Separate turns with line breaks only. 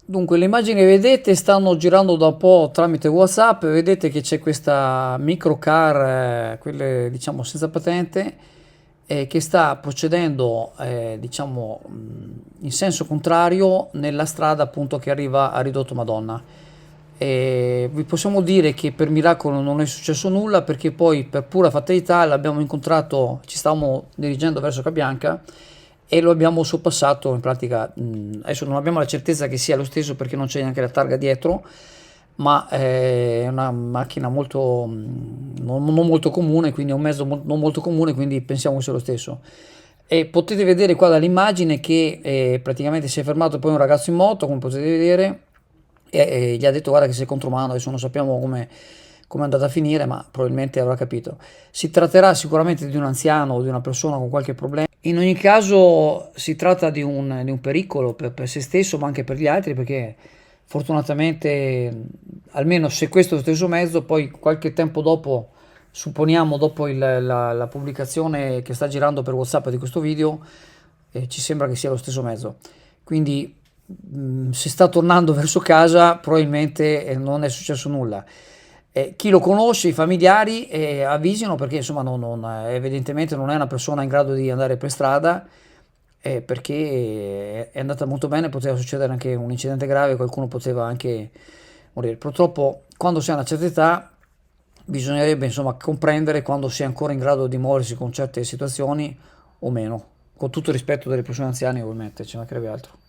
Dunque, le immagini che vedete stanno girando da un po' tramite WhatsApp. Vedete che c'è questa microcar, quelle diciamo senza patente, che sta procedendo, diciamo, in senso contrario nella strada appunto che arriva a Ridotto Madonna. E vi possiamo dire che per miracolo non è successo nulla perché poi per pura fatalità l'abbiamo incontrato, ci stavamo dirigendo verso Cabianca e lo abbiamo sorpassato in pratica. Adesso non abbiamo la certezza che sia lo stesso perché non c'è neanche la targa dietro, ma è una macchina molto, non molto comune, quindi è un mezzo non molto comune, quindi pensiamo che sia lo stesso. E potete vedere qua dall'immagine che praticamente si è fermato poi un ragazzo in moto, come potete vedere, e gli ha detto guarda che sei contromano, adesso non sappiamo come è andata a finire, ma probabilmente avrà capito. Si tratterà sicuramente di un anziano o di una persona con qualche problema. In ogni caso si tratta di un pericolo per se stesso, ma anche per gli altri, perché fortunatamente, almeno se questo è lo stesso mezzo, poi qualche tempo dopo, supponiamo dopo la pubblicazione che sta girando per WhatsApp di questo video, ci sembra che sia lo stesso mezzo. Quindi se sta tornando verso casa probabilmente non è successo nulla. Chi lo conosce, i familiari, avvisino perché insomma evidentemente non è una persona in grado di andare per strada, perché è andata molto bene, poteva succedere anche un incidente grave, qualcuno poteva anche morire. Purtroppo quando si ha una certa età bisognerebbe insomma comprendere quando si è ancora in grado di muoversi con certe situazioni o meno, con tutto il rispetto delle persone anziane ovviamente, ci mancherebbe altro.